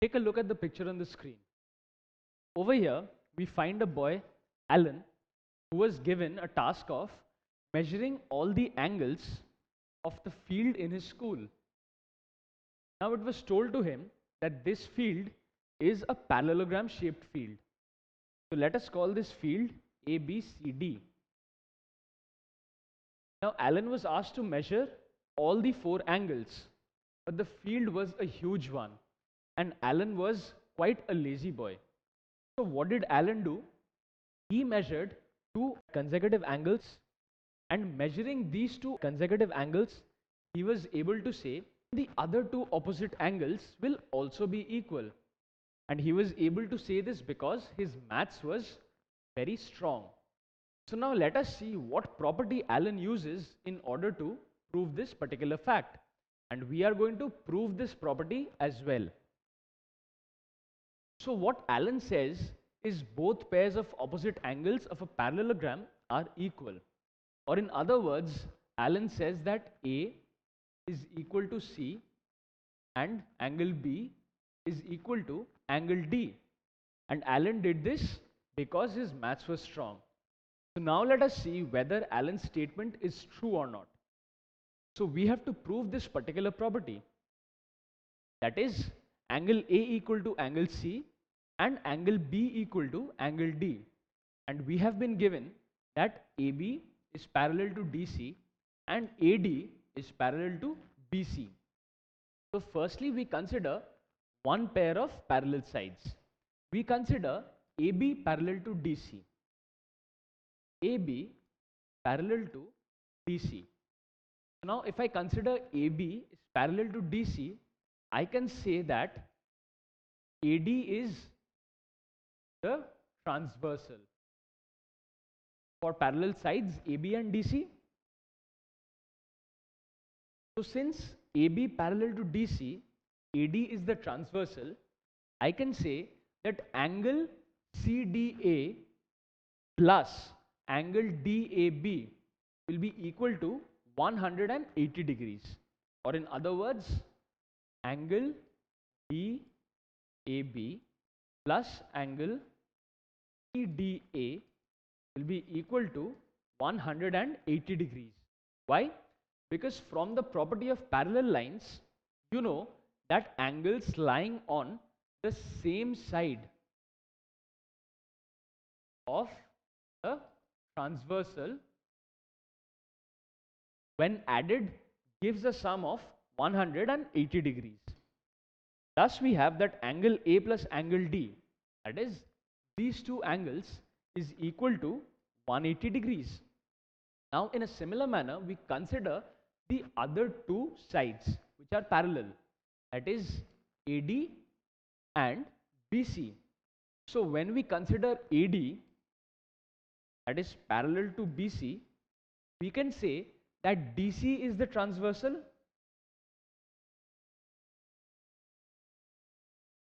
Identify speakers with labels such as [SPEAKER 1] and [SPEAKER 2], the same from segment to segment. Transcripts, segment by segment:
[SPEAKER 1] Take a look at the picture on the screen. Over here, we find a boy, Alan, who was given a task of measuring all the angles of the field in his school. Now it was told to him that this field is a parallelogram shaped field. So let us call this field ABCD. Now Alan was asked to measure all the 4 angles, but the field was a huge one and Alan was quite a lazy boy. So what did Alan do? He measured 2 consecutive angles, and measuring these 2 consecutive angles, he was able to say the other 2 opposite angles will also be equal. And he was able to say this because his maths was very strong. So now let us see what property Alan uses in order to prove this particular fact. And we are going to prove this property as well. So what Alan says is both pairs of opposite angles of a parallelogram are equal. Or in other words, Alan says that A is equal to C and angle B is equal to angle D. And Alan did this because his maths was strong. So now let us see whether Alan's statement is true or not. So we have to prove this particular property. That is, angle A equal to angle C and angle B equal to angle D. And we have been given that AB is parallel to DC and AD is parallel to BC. So firstly, we consider one pair of parallel sides. We consider AB parallel to DC. AB parallel to DC. Now, if I consider AB is parallel to DC, I can say that AD is the transversal for parallel sides AB and DC. So since AB parallel to DC, AD is the transversal, I can say that angle CDA plus angle DAB will be equal to 180 degrees. Or in other words, angle DAB plus angle CDA will be equal to 180 degrees. Why? Because from the property of parallel lines, you know that angles lying on the same side of the transversal when added gives a sum of 180 degrees. Thus we have that angle A plus angle D, that is these 2 angles, is equal to 180 degrees. Now in a similar manner, we consider the other 2 sides which are parallel, that is AD and BC. So when we consider AD, that is parallel to BC, we can say that DC is the transversal.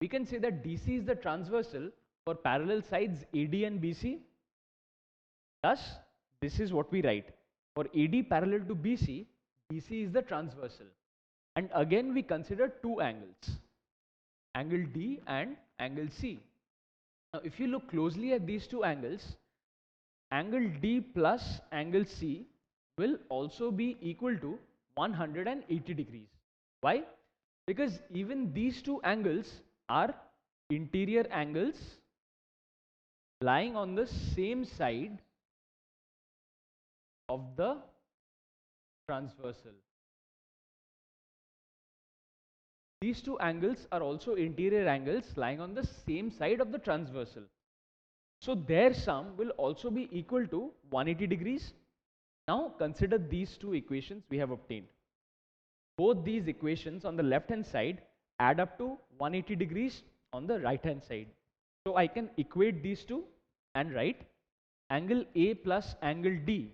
[SPEAKER 1] We can say that DC is the transversal for parallel sides AD and BC. Thus, this is what we write. For AD parallel to BC, BC is the transversal. And again we consider 2 angles, angle D and angle C. Now if you look closely at these 2 angles, angle D plus angle C will also be equal to 180 degrees. Why? Because even these 2 angles are interior angles lying on the same side of the transversal. These 2 angles are also interior angles lying on the same side of the transversal. So their sum will also be equal to 180 degrees. Now consider these 2 equations we have obtained. Both these equations on the left hand side add up to 180 degrees on the right hand side. So I can equate these 2 and write angle A plus angle D,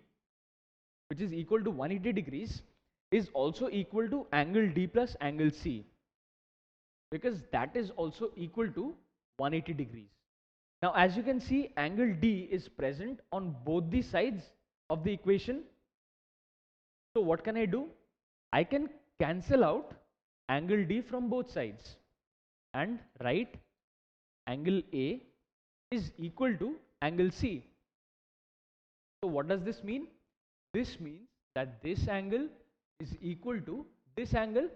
[SPEAKER 1] which is equal to 180 degrees, is also equal to angle D plus angle C, because that is also equal to 180 degrees. Now as you can see, angle D is present on both the sides of the equation. So what can I do? I can cancel out angle D from both sides. and write angle A is equal to angle C. So what does this mean? This means that this angle is equal to this angle,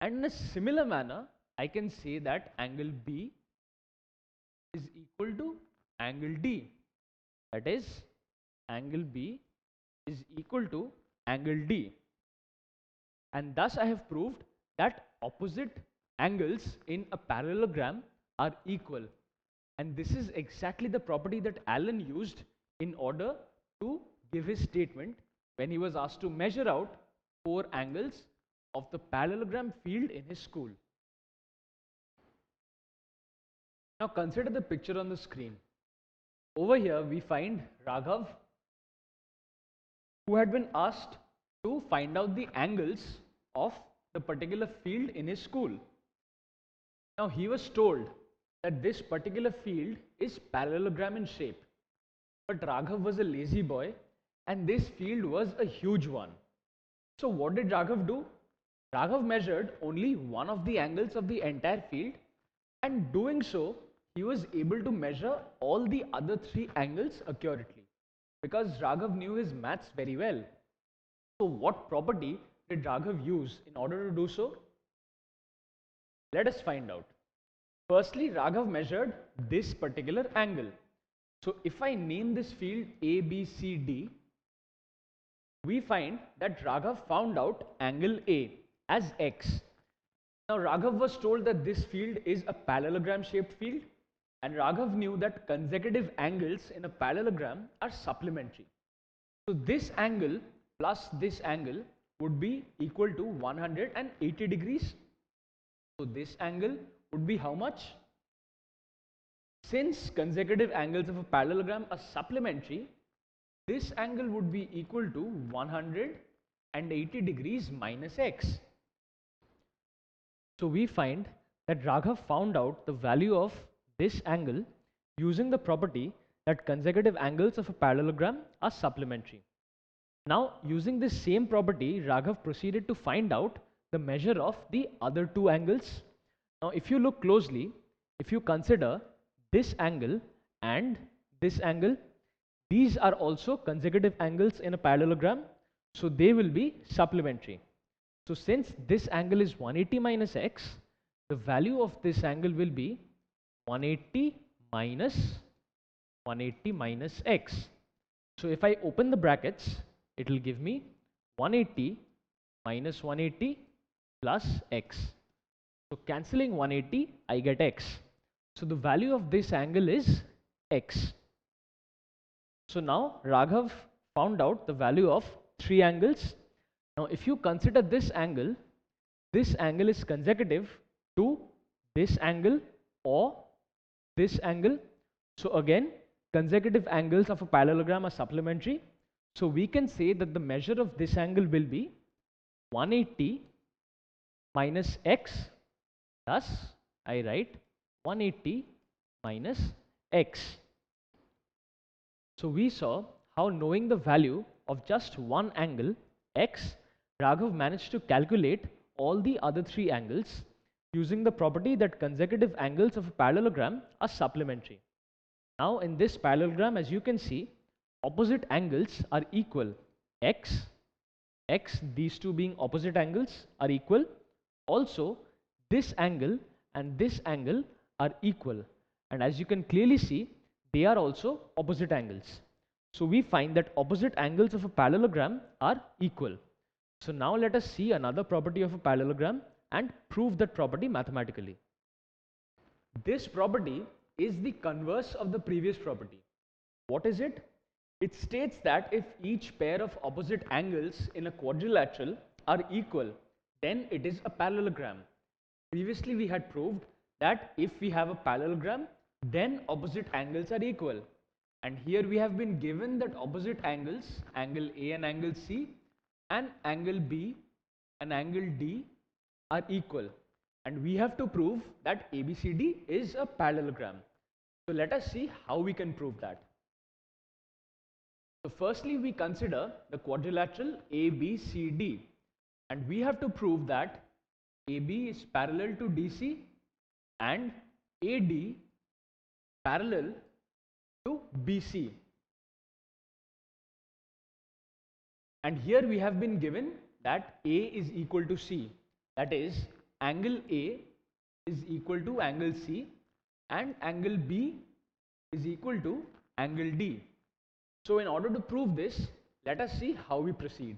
[SPEAKER 1] and in a similar manner I can say that angle B is equal to angle D. That is, angle B is equal to angle D. And thus I have proved that opposite angles in a parallelogram are equal. And this is exactly the property that Allen used in order to give his statement when he was asked to measure out 4 angles of the parallelogram field in his school. Now consider the picture on the screen. Over here we find Raghav, who had been asked to find out the angles of the particular field in his school. Now he was told that this particular field is parallelogram in shape, but Raghav was a lazy boy and this field was a huge one. So what did Raghav do? Raghav measured only one of the angles of the entire field, and doing so he was able to measure all the other 3 angles accurately, because Raghav knew his maths very well. So what property did Raghav use in order to do so? Let us find out. Firstly, Raghav measured this particular angle. So if I name this field A, B, C, D, we find that Raghav found out angle A as X. Now Raghav was told that this field is a parallelogram shaped field, and Raghav knew that consecutive angles in a parallelogram are supplementary. So this angle plus this angle would be equal to 180 degrees. So this angle would be how much? Since consecutive angles of a parallelogram are supplementary, this angle would be equal to 180 degrees minus X. So we find that Raghav found out the value of this angle using the property that consecutive angles of a parallelogram are supplementary. Now using this same property, Raghav proceeded to find out the measure of the other 2 angles. Now if you look closely, if you consider this angle and this angle, these are also consecutive angles in a parallelogram, so they will be supplementary. So since this angle is 180 minus X, the value of this angle will be 180 minus X. So if I open the brackets, it will give me 180 minus 180 plus X. So cancelling 180, I get X. So the value of this angle is X. So now Raghav found out the value of 3 angles. Now if you consider this angle is consecutive to this angle or this angle. So again, consecutive angles of a parallelogram are supplementary. So we can say that the measure of this angle will be 180 minus X. Thus I write 180 minus X. So we saw how, knowing the value of just one angle, X, Raghav managed to calculate all the other 3 angles using the property that consecutive angles of a parallelogram are supplementary. Now in this parallelogram, as you can see, opposite angles are equal. X, these 2 being opposite angles, are equal. Also this angle and this angle are equal, and as you can clearly see, they are also opposite angles. So we find that opposite angles of a parallelogram are equal. So now let us see another property of a parallelogram and prove that property mathematically. This property is the converse of the previous property. What is it? It states that if each pair of opposite angles in a quadrilateral are equal, then it is a parallelogram. Previously we had proved that if we have a parallelogram, then opposite angles are equal. And here we have been given that opposite angles, angle A and angle C, and angle B and angle D are equal. And we have to prove that ABCD is a parallelogram. So let us see how we can prove that. So firstly, we consider the quadrilateral ABCD, and we have to prove that AB is parallel to DC and AD parallel to BC. And here we have been given that A is equal to C. That is, angle A is equal to angle C and angle B is equal to angle D. So in order to prove this, let us see how we proceed.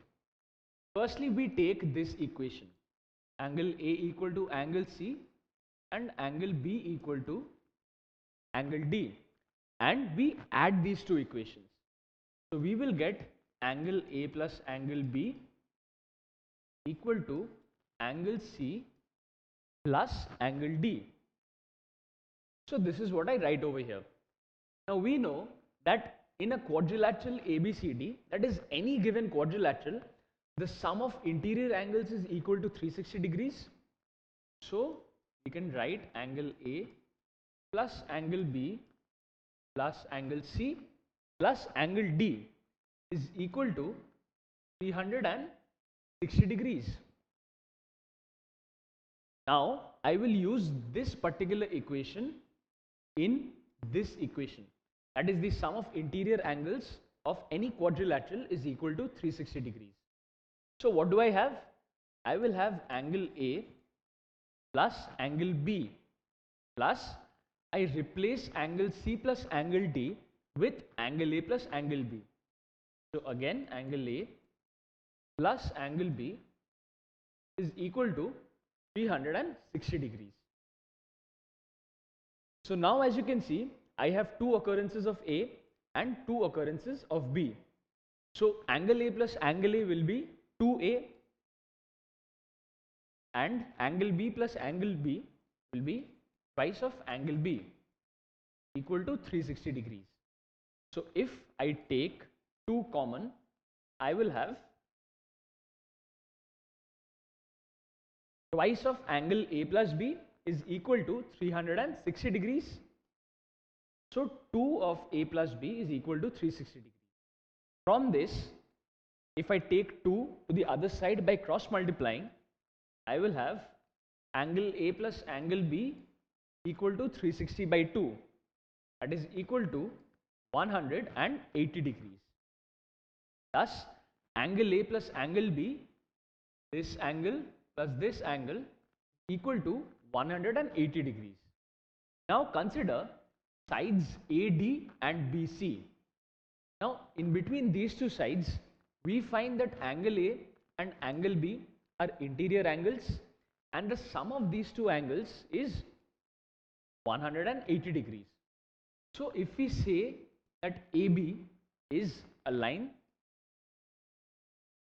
[SPEAKER 1] Firstly, we take this equation, angle A equal to angle C and angle B equal to angle D, and we add these two equations. So we will get angle A plus angle B equal to angle C plus angle D. So this is what I write over here. Now we know that in a quadrilateral ABCD, that is any given quadrilateral, the sum of interior angles is equal to 360 degrees. So we can write angle A plus angle B plus angle C plus angle D is equal to 360 degrees. Now I will use this particular equation in this equation. That is, the sum of interior angles of any quadrilateral is equal to 360 degrees. So what do I have? I will have angle A plus angle B plus I replace angle C plus angle D with angle A plus angle B. So again, angle A plus angle B is equal to 360 degrees. So now as you can see, I have two occurrences of A and two occurrences of B. So angle A plus angle A will be 2A and angle B plus angle B will be twice of angle B, equal to 360 degrees. So if I take 2 common, I will have twice of angle A plus B is equal to 360 degrees. So 2 of A plus B is equal to 360 degrees. From this, if I take 2 to the other side by cross multiplying, I will have angle A plus angle B equal to 360 by 2. That is equal to 180 degrees. Thus, angle A plus angle B, this angle plus this angle, equal to 180 degrees. Now consider sides AD and BC. Now in between these two sides, we find that angle A and angle B are interior angles, and the sum of these two angles is 180 degrees. So if we say that AB is a line,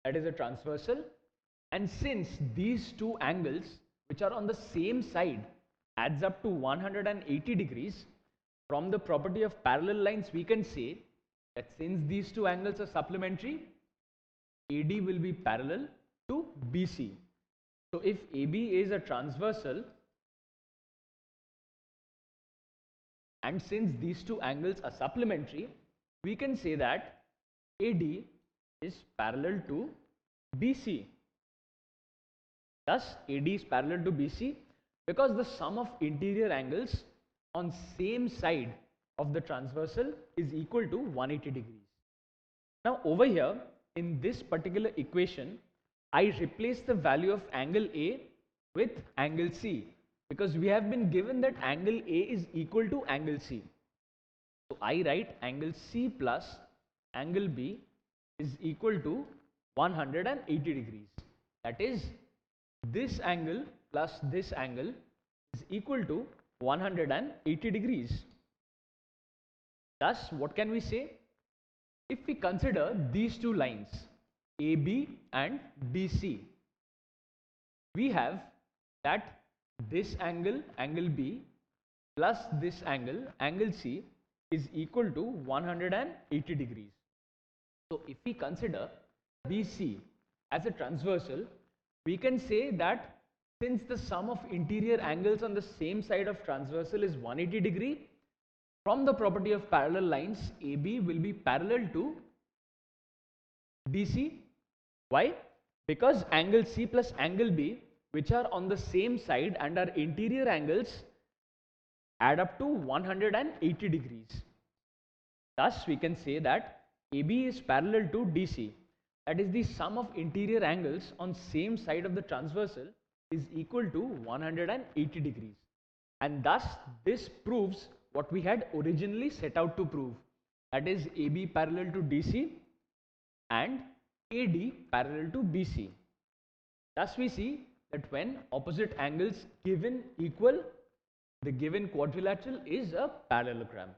[SPEAKER 1] that is a transversal, and since these two angles which are on the same side adds up to 180 degrees, from the property of parallel lines we can say that since these two angles are supplementary, AD will be parallel to BC. So if AB is a transversal, and since these two angles are supplementary, we can say that AD is parallel to BC. Thus AD is parallel to BC because the sum of interior angles on same side of the transversal is equal to 180 degrees. Now over here in this particular equation, I replace the value of angle A with angle C because we have been given that angle A is equal to angle C. So I write angle C plus angle B is equal to 180 degrees. That is, this angle plus this angle is equal to 180 degrees. Thus, what can we say? If we consider these two lines, AB and BC, we have that this angle, angle B, plus this angle, angle C, is equal to 180 degrees. So if we consider BC as a transversal, we can say that since the sum of interior angles on the same side of transversal is 180 degree, from the property of parallel lines, AB will be parallel to BC. Why? Because angle C plus angle B, which are on the same side and are interior angles, add up to 180 degrees. Thus, we can say that AB is parallel to DC. That is, the sum of interior angles on same side of the transversal is equal to 180 degrees. And thus, this proves what we had originally set out to prove. That is, AB parallel to DC and AD parallel to BC. Thus, we see that when opposite angles given equal, the given quadrilateral is a parallelogram.